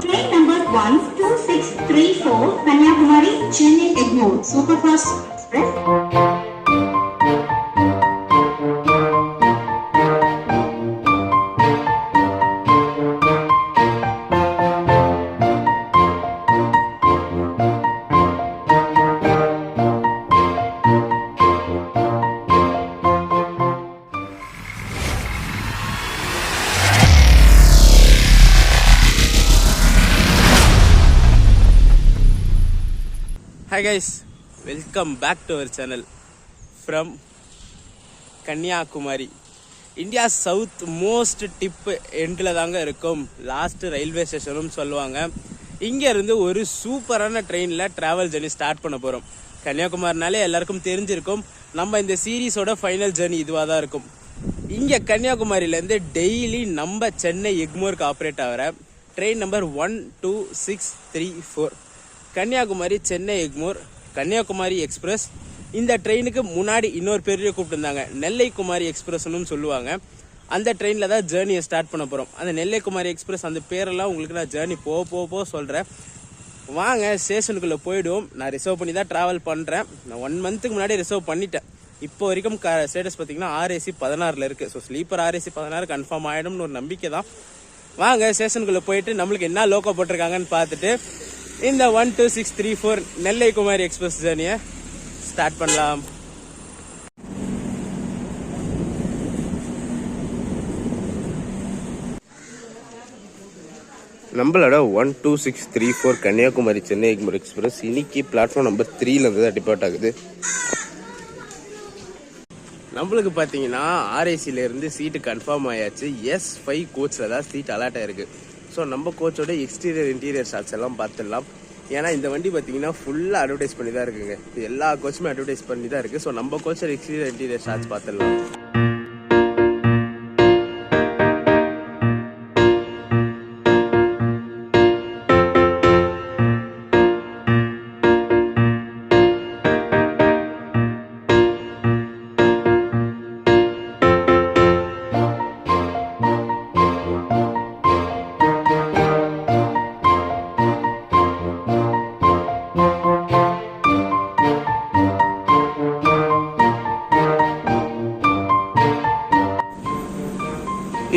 Train number 12634 Kanyakumari, Chennai Egmore Superfast Express. Hi guys, welcome back to our channel from Kanyakumari. India's south most tip endல தாங்க இருக்கும் last railway ஸ்டேஷனும் சொல்லுவாங்க. இங்க இருந்து ஒரு சூப்பரான ட்ரெயின்ல டிராவல் ஜர்னி ஸ்டார்ட் பண்ண போறோம். கன்னியாகுமரினாலே எல்லாருக்கும் தெரிஞ்சிருக்கும். நம்ம இந்த சீரீஸோட ஃபைனல் ஜர்னி இதுவாக தான் இருக்கும். இங்க கன்னியாகுமரியிலேருந்து டெய்லி நம்ம சென்னை எக்மோருக்கு ஆப்ரேட் ஆகிற train number 12634 Kanyakumari Chennai Egmore Kanyakumari express. இந்த ட்ரெயினுக்கு முன்னாடி இன்னொரு பேரையே கூப்பிட்டுருந்தாங்க, நெல்லை குமாரி எக்ஸ்பிரஸ்னு சொல்லுவாங்க. அந்த ட்ரெயினில் தான் ஜேர்னியை ஸ்டார்ட் பண்ண போகிறோம். அந்த நெல்லை குமாரி எக்ஸ்பிரஸ் அந்த பேரெல்லாம் உங்களுக்கு நான் ஜேர்னி போக சொல்கிறேன். வாங்க ஸ்டேஷனுக்குள்ளே போயிடுவோம். நான் ரிசர்வ் பண்ணி தான் ட்ராவல் பண்ணுறேன். நான் 1 மந்த்துக்கு முன்னாடி ரிசர்வ் பண்ணிட்டேன். இப்போ வரைக்கும் ஸ்டேட்டஸ் பார்த்தீங்கன்னா RAC 16 இருக்குது. ஸோ ஸ்லீப்பர் RAC 16 கன்ஃபார்ம் ஆகிடும்னு ஒரு நம்பிக்கை தான். வாங்க ஸ்டேஷனுக்குள்ளே போயிட்டு நம்மளுக்கு என்ன லோக்கோ போட்டிருக்காங்கன்னு பார்த்துட்டு இந்த 12634 நெல்லை குமாரி எக்ஸ்பிரஸ் ஜேர்னியை ஸ்டார்ட் பண்ணலாம். நம்மளோட 12634 கன்னியாகுமரி சென்னை எக்மோர் எக்ஸ்பிரஸ் இன்னைக்கு பிளாட்ஃபார்ம் நம்பர் 3ல இருந்து தான் டிபார்ட் ஆகுது. நம்மளுக்கு பார்த்தீங்கன்னா RACல இருந்து சீட்டு கன்ஃபார்ம் ஆயாச்சு. S5 கோச்சில் தான் சீட் அலாட் ஆயிருக்கு. ஸோ நம்ம கோச்சோட எக்ஸ்டீரியர் இன்டீரியர் ஷாட்ஸ் எல்லாம் பார்த்துடலாம். ஏன்னா இந்த வண்டி பார்த்தீங்கன்னா ஃபுல்லாக அட்வர்டைஸ் பண்ணி தான் இருக்குங்க. எல்லா கோச்சுமே அட்வர்டைஸ் பண்ணி தான் இருக்குது. ஸோ நம்ம கோச்சோட எக்ஸ்டீரியர் இன்டீரியர் ஷாட்ஸ் பார்த்துடலாம்.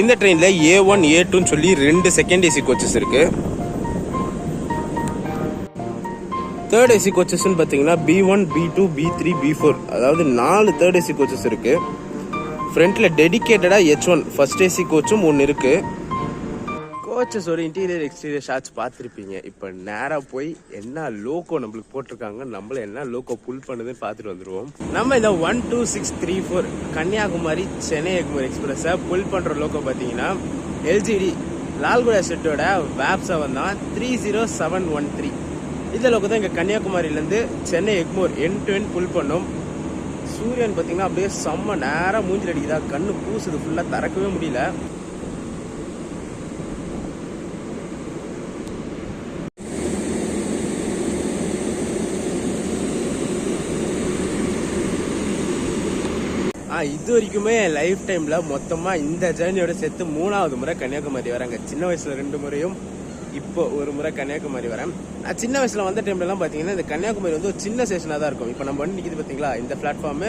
இந்த ட்ரெயினில் A1 A2ன்னு சொல்லி 2 செகண்ட் ஏசி கோச்சஸ் இருக்கு. தேர்ட் ஏசி கோச்சஸ்ன்னு பார்த்தீங்கன்னா B1 B2 B3 B4 அதாவது 4 தேர்ட் ஏசி கோச்சஸ் இருக்கு. ஃப்ரண்ட்ல டெடிகேட்டடாக H1 ஃபர்ஸ்ட் ஏசி கோச்சும் ஒன்று இருக்கு. கோச்சஸோட இன்டீரியர் எக்ஸ்டீரியர் ஷாட்ஸ் பார்த்துருப்பீங்க. இப்போ நேராக போய் என்ன லோகோ நம்மளுக்கு போட்டிருக்காங்க, நம்மள என்ன லோகோ புல் பண்ணுதுன்னு பார்த்துட்டு வந்துடுவோம். நம்ம இந்த 12634 கன்னியாகுமரி சென்னை எக்மோர் எக்ஸ்பிரஸை புல் பண்ணுற லோகோ பார்த்தீங்கன்னா LGD லால்குடா செட்டோட வேப்7 தான் 30713. இந்த லோகோ தான் இங்கே கன்னியாகுமரியிலேருந்து Chennai Egmore end to end pull பண்ணோம். சூரியன் பார்த்தீங்கன்னா அப்படியே செம்ம நேராக மூஞ்சில் அடிக்குதா, கண்ணு பூசுது, ஃபுல்லாக திறக்கவே முடியல. இது வரைக்குமே லைஃப் டைம்ல மொத்தமா இந்த ஜேர்னியோட சேர்த்து 3வது முறை கன்னியாகுமரி வராங்க. சின்ன வயசுல 2 முறையும் இப்போ ஒரு முறை கன்னியாகுமரி வரேன். நான் சின்ன வயசுல வந்த டைம்ல எல்லாம் பாத்தீங்கன்னா இந்த கன்னியாகுமரி வந்து ஒரு சின்ன ஸ்டேஷனா தான் இருக்கும். இப்போ நம்ம வந்து நிக்குது பாத்தீங்களா, இந்த பிளாட்ஃபார்ம்,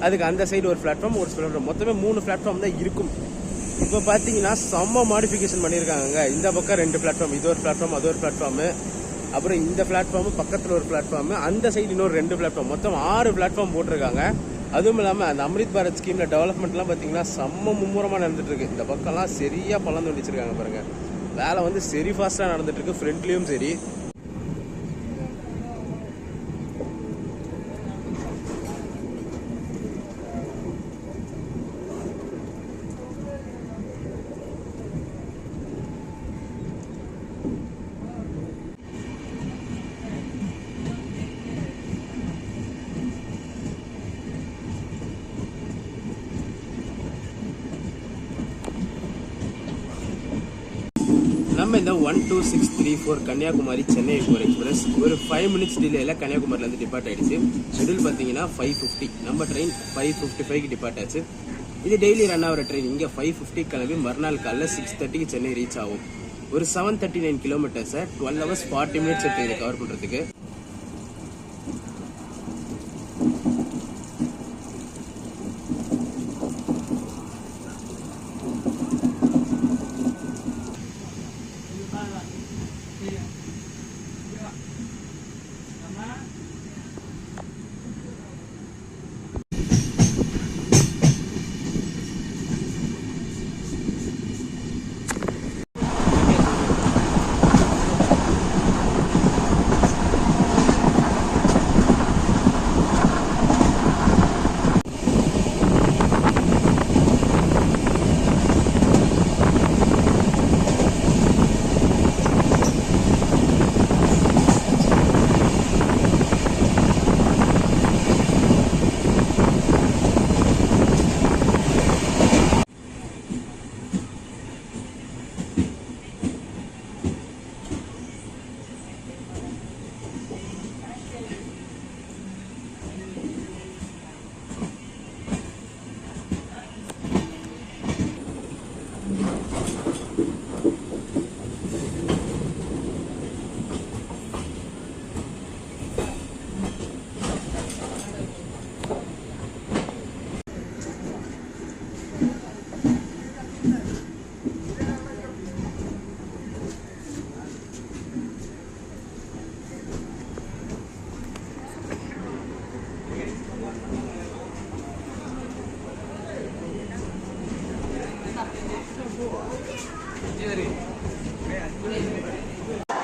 அதுக்கு அந்த சைடு ஒரு பிளாட்ஃபார்ம், ஒரு பிளாட்ஃபார்ம், மொத்தமே 3 பிளாட்ஃபார்ம் தான் இருக்கும். இப்போ பாத்தீங்கன்னா செம்ம மாடிஃபிகேஷன் பண்ணியிருக்காங்க. இந்த பக்கம் 2 பிளாட்ஃபார்ம், இது ஒரு பிளாட்ஃபார்ம், அது ஒரு பிளாட்ஃபார்ம், அப்புறம் இந்த பிளாட்ஃபார்ம் பக்கத்துல ஒரு பிளாட்ஃபார்ம், அந்த சைடு இன்னொரு 2 பிளாட்ஃபார்ம், மொத்தம் 6 பிளாட்ஃபார்ம் போட்டிருக்காங்க. அதுவும் இல்லாமல் அந்த அம்ரித் பாரத் ஸ்கீம்ல டெவலப்மெண்ட்லாம் பார்த்தீங்கன்னா செம்ம மும்முரமாக நடந்துட்டு இருக்கு. இந்த பக்கம்லாம் சரியா பழந்து வச்சிருக்காங்க பாருங்க. வேலை வந்து சரி ஃபாஸ்ட்டாக நடந்துட்டு இருக்கு, ஃப்ரண்ட்லேயும் சரி. நம்ம இந்த 12634 கன்னியாகுமரி சென்னை எக்மோர் எக்ஸ்பிரஸ் ஒரு 5 மினிட்ஸ் டிலேல கன்னியாகுமரியிலேருந்து டிபார்ட் ஆயிடுச்சு. ஷெடியூல் பார்த்தீங்கன்னா 5:50, நம்ம ட்ரெயின் 5:55க்கு டிபார்ட் ஆச்சு. இது டெய்லி ரன் ஆகிற ட்ரெயின். இங்கே 5:50 கிளம்பி மறுநாள் காலைல 6:30க்கு சென்னை ரீச் ஆகும். ஒரு 739 கிலோமீட்டர்ஸ் 12 hours 40 minutes எடுத்து இதை கவர் பண்றதுக்கு.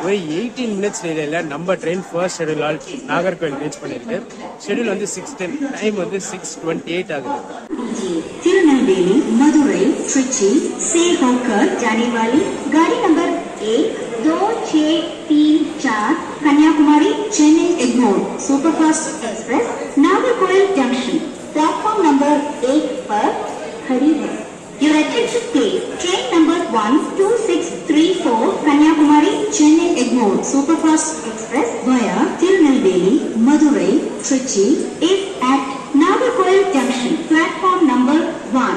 ஒரு 18 minutes டிலேல நம்ம train first schedule Nagercoil reach பண்ணிருக்கு. ஷெட்யூல் வந்து 6:10, டைம் வந்து 6:28 ஆகுது. திருநெல்வேலி, மதுரை, திருச்சி, சேகோகர், जानेवाली गाड़ी number 12634 Kanyakumari Chennai Egmore superfast express Nagercoil junction platform number 1 पर खड़ी है. Your attention please. Train number 12634 Kanyakumari Chennai Egmore Superfast Express via Tirunelveli, Madurai, Trichy is at Nagarkoil Junction, platform number 1.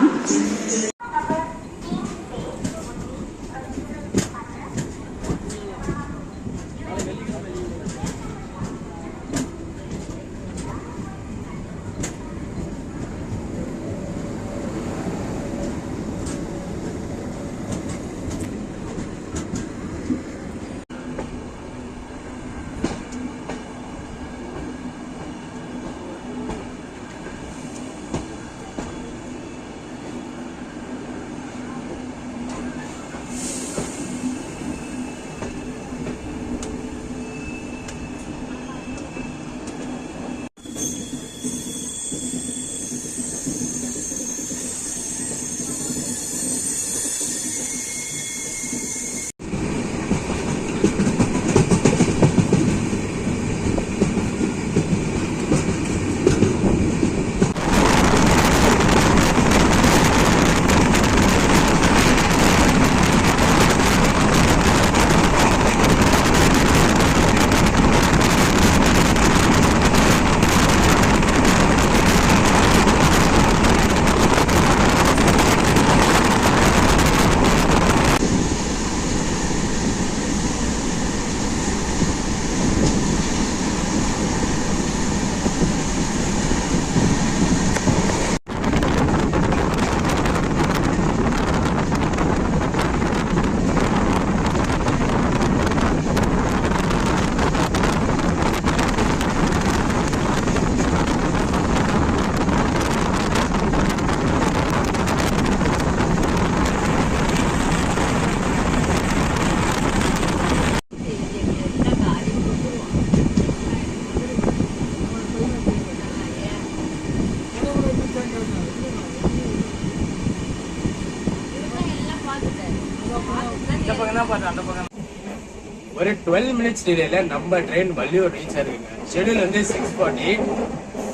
ஒரு 12 minutes டிலேல நம்ம ட்ரெயின் வள்ளியூர் ரீச் ஆயிருக்குங்க. ஷெட்யூல் வந்து 6:48.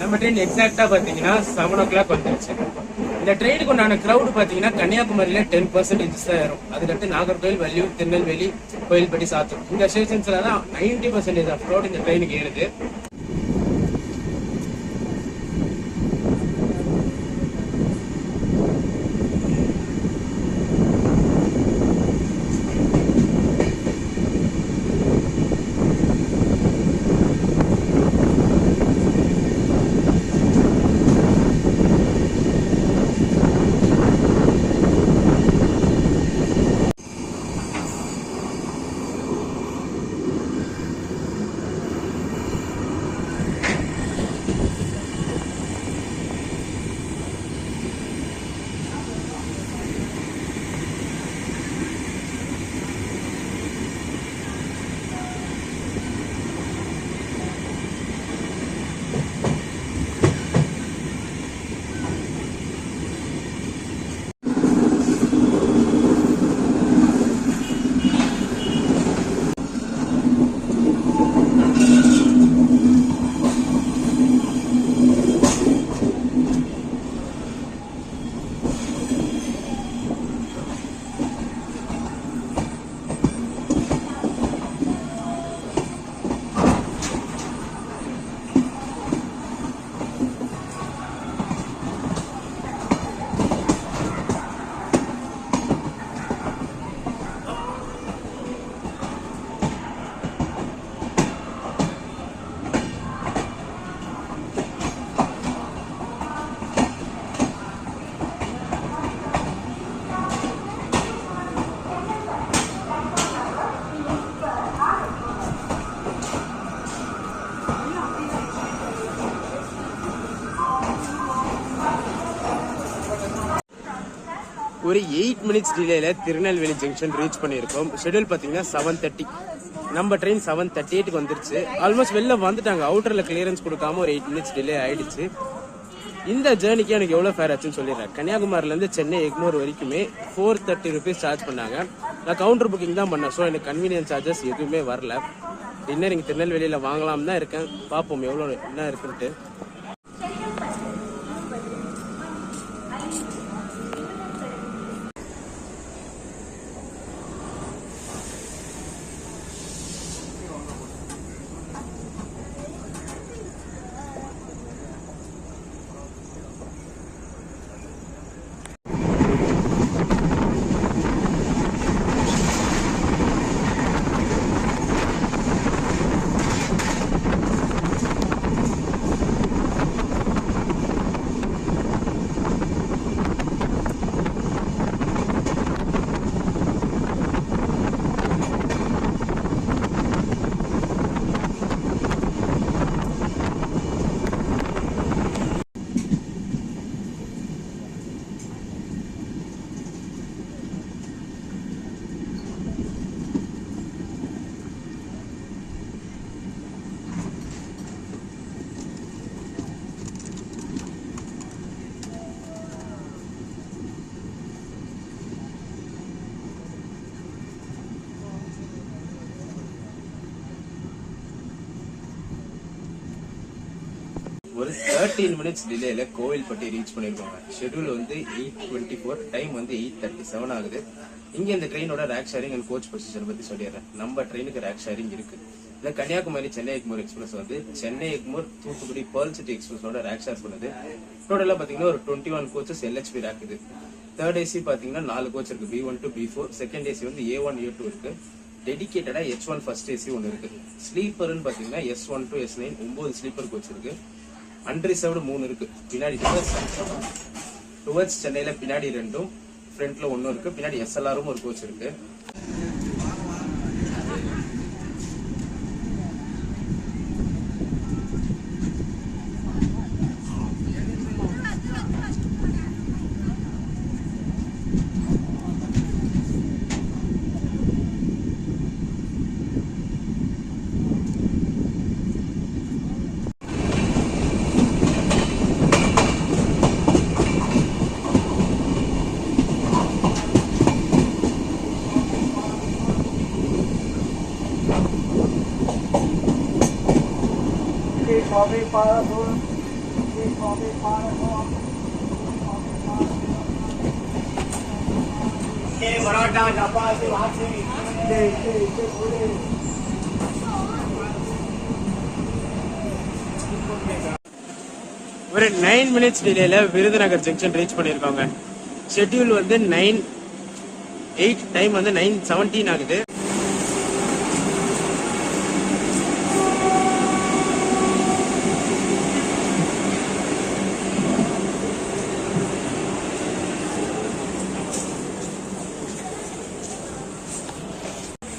நம்ம ட்ரெயின் எக்ஸாக்டா பாத்தீங்கன்னா 7 o'clock வந்துருச்சு. இந்த ட்ரெயினுக்கு உண்டான கிரௌட் பாத்தீங்கன்னா கன்னியாகுமரியில 10% தான் ஏறும். அதுக்கடுத்து நாகர்கோவில், வள்ளியூர், திருநெல்வேலி, கோயில்பட்டி, சாத்தூர் இந்த ஸ்டேஷன்ஸ்ல தான் 90% ஆஃப் கிரௌட் இந்த ட்ரெயினுக்கு ஏறுது. ஒரு 8 மினிட்ஸ் டிலேல திருநெல்வேலி ஜங்ஷன் ரீச் பண்ணியிருக்கோம். ஷெட்யூல் பார்த்தீங்கன்னா 7:30. நம்ம ட்ரெயின் 7:38க்கு வந்துருச்சு. ஆல்மோஸ்ட் வெளில வந்துட்டாங்க. அவுட்டரில் கிளியரன்ஸ் கொடுக்காம ஒரு 8 மினிட்ஸ் டிலே ஆயிடுச்சு. இந்த ஜேர்னிக்கு எனக்கு எவ்வளோ ஃபேர் ஆச்சுன்னு சொல்லிடுறேன். கன்னியாகுமரியிலேருந்து சென்னை எக்மோர் வரைக்குமே 430 ருபீஸ் சார்ஜ் பண்ணாங்க. நான் கவுண்டர் புக்கிங் தான் பண்ணேன். ஸோ எனக்கு கன்வீனியன்ஸ் சார்ஜஸ் எதுவுமே வரல. டின்னர் இங்கே திருநெல்வேலியில் வாங்கலாம் தான் இருக்கேன். பார்ப்போம் எவ்வளோ என்ன இருக்குன்ட்டு. ஒரு 13 மினிட்ஸ் டிலேல கோவில்பட்டி ரீச் பண்ணிருக்கோங்க. ஷெட்யூல் வந்து 8:24, டைம் வந்து 8:37 ஆகுது. இங்க இந்த ட்ரெயினோட rake sharing and coach position பத்தி சொல்லிடுறேன். நம்ம ட்ரெயினுக்கு ரேக் ஷேரிங் இருக்கு. இந்த கன்னியாகுமரி சென்னை எக்மோர் எக்ஸ்பிரஸ் வந்து சென்னை எக்மோர் தூத்துக்குடி பேர்ல் சிட்டி எக்ஸ்பிரஸோட ரேக் ஷேர் பண்ணுது. டோட்டலா பாத்தீங்கன்னா ஒரு 21 கோச்சஸ் எல்ஹெச்பி ரேக் இது. தேர்ட் ஏசி பாத்தீங்கன்னா 4 கோச் இருக்கு, B1 to B4. Second AC வந்து A1 A2 இருக்கு. டெடிகேட்டடா H1 ஃபர்ஸ்ட் ஏசி ஒன்னு இருக்கு. ஸ்லீப்பர்னு பாத்தீங்கன்னா S1 to S9 9 sleeper coach இருக்கு. அன்ரிசர்வ்டு 3 இருக்கு. பின்னாடி டுவர்ட்ஸ் சென்னையில பின்னாடி 2, ஃப்ரண்ட்ல 1 இருக்கு. பின்னாடி SLR ஒரு கோச் இருக்கு. ஒரு 9 மினிட்ஸ் டிலேல விருதுநகர் ஜங்ஷன் ரீச் பண்ணிருக்காங்க. ஷெட்யூல் வந்து 9:08, டைம் வந்து 9:17 ஆகுது.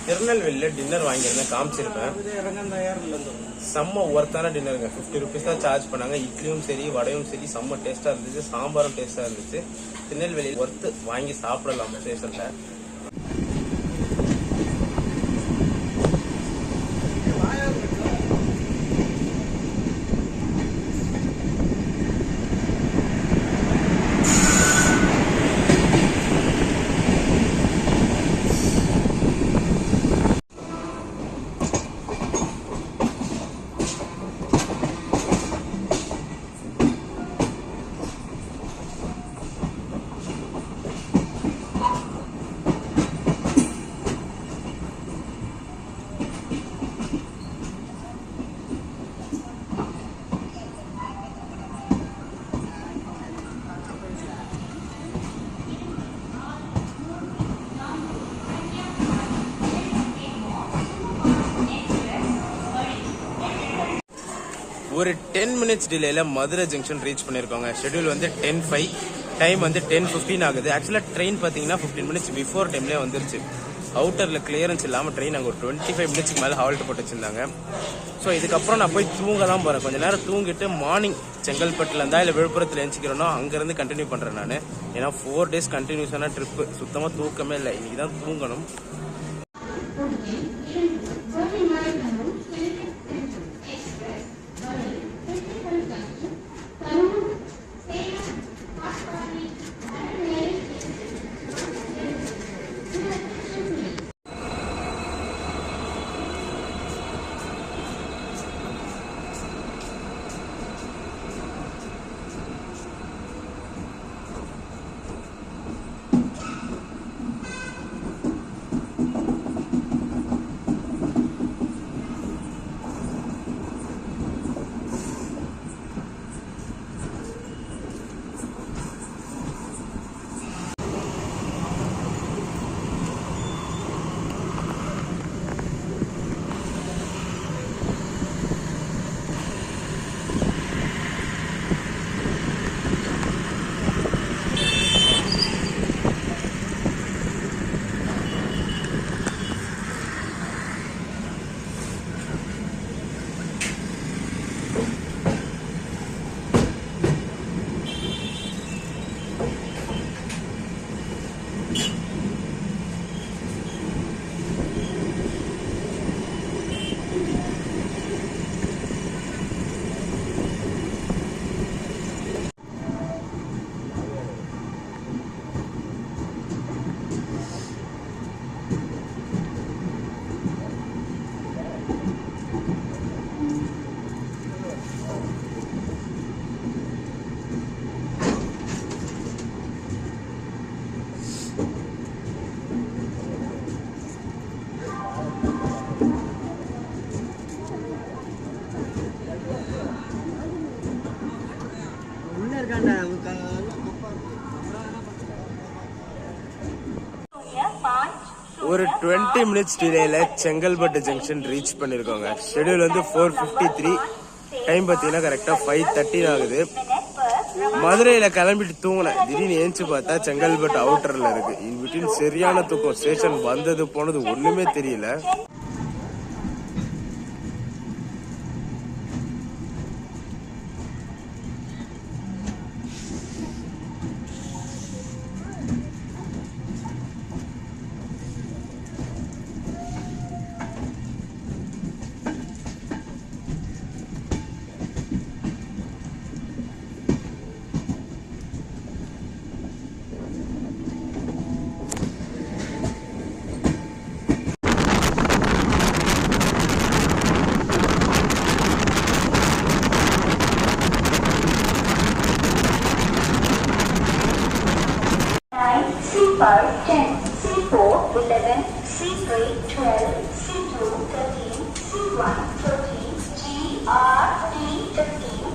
திருநெல்வேலியில டின்னர் வாங்கியிருந்தேன், காமிச்சிருப்பேன். செம்ம ஒர்த்தான டின்னருங்க. 50 ருபீஸ் தான் சார்ஜ் பண்ணாங்க. இட்லியும் சரி வடையும் சரி செம்ம டேஸ்டா இருந்துச்சு. சாம்பாரும் டேஸ்டா இருந்துச்சு. திருநெல்வேலியில் ஒர்த்து, வாங்கி சாப்பிடலாம் ஸ்டேஷன்ல. ஒரு 10 மினிட்ஸ் டிலேல மதுரை ஜங்ஷன் ரீச் பண்ணிருக்காங்க. ஷெட்யூல் வந்து 10:05, டைம் வந்து 10:15 ஆகுது. ஆக்சுவலா ட்ரெயின் பாத்தீங்கன்னா 15 மினிட்ஸ் பிஃபோர் டைம்லேயே வந்துருச்சு. அவுட்டரில் கிளியரன்ஸ் இல்லாமல் ட்ரெயின் அங்கே ஒரு 25 மினிட்ஸ்க்கு மேலே ஹால்ட் போட்டு வச்சுருந்தாங்க. ஸோ இதுக்கப்புறம் நான் போய் தூங்க தான் போகிறேன். கொஞ்சம் நேரம் தூங்கிட்டு மார்னிங் செங்கல்பட்டில் இருந்தால் இல்லை விழுப்புரத்தில் எழுச்சிக்கிறேனோ அங்கேருந்து கண்டினியூ பண்ணுறேன் நான். ஏன்னா 4 days கண்டினியூஸான ட்ரிப்பு, சுத்தமாக தூக்கமே இல்லை. இன்றைக்கி தான் தூங்கணும். ஒரு 20 மினிட்ஸ் டிலேல செங்கல்பட்டு ஜங்ஷன் ரீச் பண்ணிருக்கோங்க. ஷெடியூல் வந்து 4:53, டைம் பார்த்தீங்கன்னா கரெக்டா 5:30 ஆகுது. மதுரையில கிளம்பிட்டு தூங்கினேன். திடீர்னு ஏஞ்சி பார்த்தா செங்கல்பட்டு அவுட்டர்ல இருக்கு. இன் பிட்வீன் சரியான தூக்கம். ஸ்டேஷன் வந்தது போனது ஒண்ணுமே தெரியல. C5, 10, C4, 11, C3, 12, C2, 13, C1, 13, GRT, 15.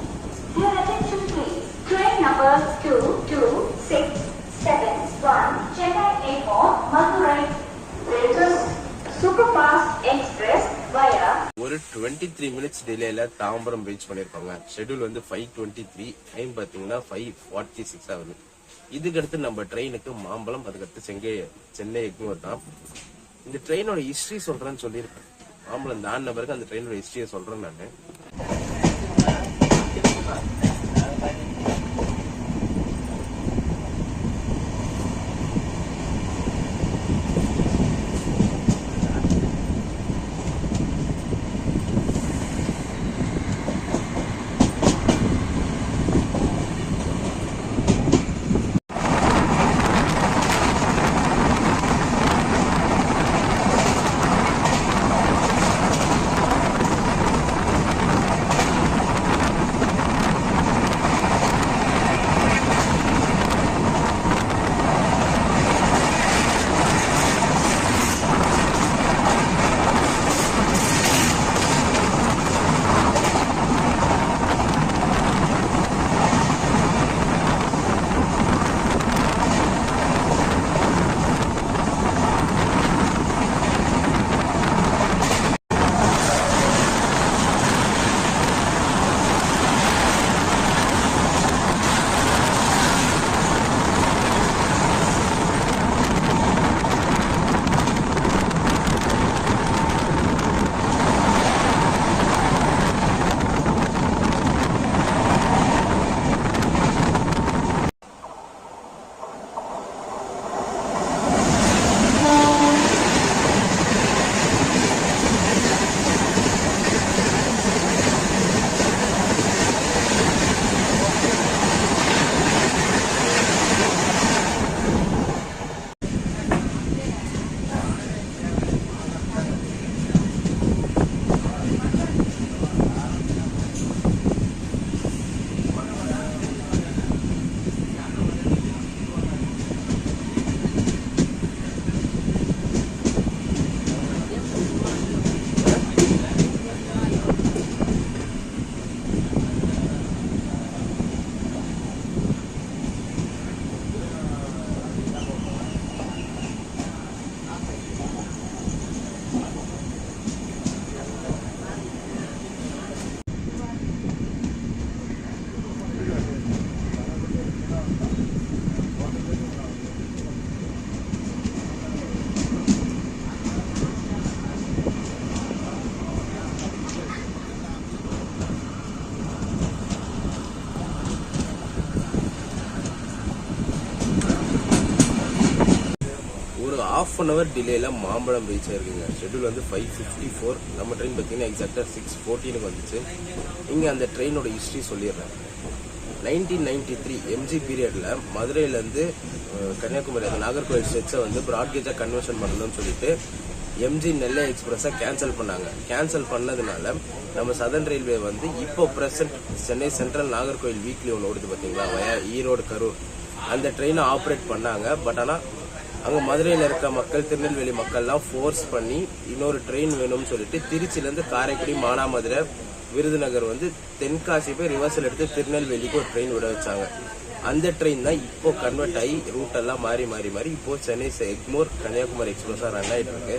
Your attention please. Train number 22671, Chennai Airport, Madurai. Latest Superfast Express via. ஒரு 23 மினிட்ஸ் டிலேல தாம்பரம் ரீச் பண்ணிருப்பாங்க. ஷெட்யூல் வந்து 5:23, டைம் பாத்தீங்கன்னா 5:46 ஆகுது. இதுக்கடுத்து நம்ம ட்ரெயினுக்கு மாம்பழம், அதுக்கடுத்து சென்னை எக்மோர் தான். இந்த ட்ரெயினோட ஹிஸ்டரி சொல்றேன்னு சொல்லியிருக்கேன். மாம்பழம் தாண்டின பிறகு அந்த ட்ரெயினோட ஹிஸ்டரியை சொல்றேன் நான். 1/2 hour டிலேல மாம்பழம் ரீச் ஆயிருக்குங்க. ஷெட்யூல் வந்து 5:54. நம்ம ட்ரெயின் பார்த்தீங்கன்னா எக்ஸாக்டாக 6:14 வந்துச்சு. இங்கே அந்த ட்ரெயினோட ஹிஸ்ட்ரி சொல்லிடுறேன். 1993 எம்ஜி பீரியடில் மதுரையிலேருந்து கன்னியாகுமரி அந்த நாகர்கோவில் ஸ்ட்ரெச்சை வந்து ப்ராட்கேஜாக கன்வர்ஷன் பண்ணணும்னு சொல்லிட்டு எம்ஜி நெல்லை எக்ஸ்பிரஸை கேன்சல் பண்ணாங்க. கேன்சல் பண்ணதுனால நம்ம சதர்ன் ரயில்வே வந்து இப்போ present Chennai central Nagercoil weekly ஒன்று ஓடுது பார்த்தீங்களா, வயா ஈரோடு கரூர், அந்த ட்ரெயினை ஆப்ரேட் பண்ணாங்க. பட் ஆனால் அங்கே மதுரையில் இருக்க மக்கள், திருநெல்வேலி மக்கள்லாம் ஃபோர்ஸ் பண்ணி இன்னொரு ட்ரெயின் வேணும்னு சொல்லிட்டு திருச்சியிலேருந்து காரைக்குடி, மானாமதுரை, விருதுநகர் வந்து தென்காசி போய் ரிவர்சல் எடுத்து திருநெல்வேலிக்கு ஒரு ட்ரெயின் விட வச்சாங்க. அந்த ட்ரெயின் தான் இப்போ கன்வெர்ட் ஆகி ரூட் எல்லாம் மாறி இப்போ சென்னை எக்மோர் கன்னியாகுமரி எக்ஸ்பிரஸாக ரன் ஆகிட்டு இருக்கு.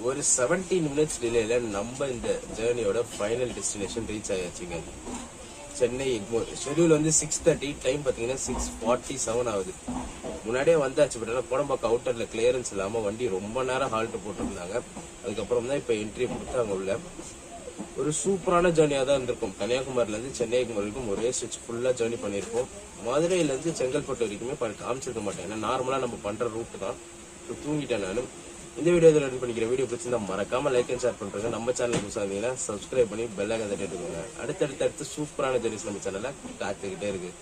ஒரு 17 மினிட்ஸ் டிலேல நம்ம இந்த ஜேர்னியோட ஃபைனல் டெஸ்டினேஷன் ரீச் ஆயாச்சுங்க. சென்னை எக்மோர். ஷெட்யூல் வந்து 6:30, டைம் பார்த்தீங்கன்னா 6:47 ஆகுது. முன்னாடியே வந்தாச்சு, பட் ஆனால் கோடம்பாக்கம் அவுட்டர்ல கிளியரன்ஸ் இல்லாமல் வண்டி ரொம்ப நேரம் ஹால்ட் போட்டிருந்தாங்க. அதுக்கப்புறம் தான் இப்போ என்ட்ரி கொடுத்தாங்க உள்ள. ஒரு சூப்பரான ஜேர்னியாக தான் இருந்திருக்கும். கன்னியாகுமரியிலேருந்து சென்னை எக்மோர் வரைக்கும் ஒரே ஸ்டிச் ஃபுல்லாக ஜேர்னி பண்ணியிருப்போம். மதுரையிலேருந்து செங்கல்பட்டு வரைக்குமே காமிச்சிருக்க மாட்டேன், ஏன்னா நார்மலாக நம்ம பண்ணுற ரூட்டு தான். தூங்கிட்டேன் நான். இந்த வீடியோ இதில் ரெடி பண்ணிக்கிற வீடியோ பிடிச்சிருந்தா மறக்காம லைக் அண்ட் ஷேர் பண்ணுறேங்க. நம்ம சேனலுக்கு புதுசாக இருந்தீங்கன்னா சப்ஸ்கிரைப் பண்ணி பெல் ஐகான் தட்டிட்டு இருக்கோங்க. அடுத்தடுத்து சூப்பரான ஜெர்னிஸ் நம்ம சேனலில் காத்துக்கிட்டே இருக்கு.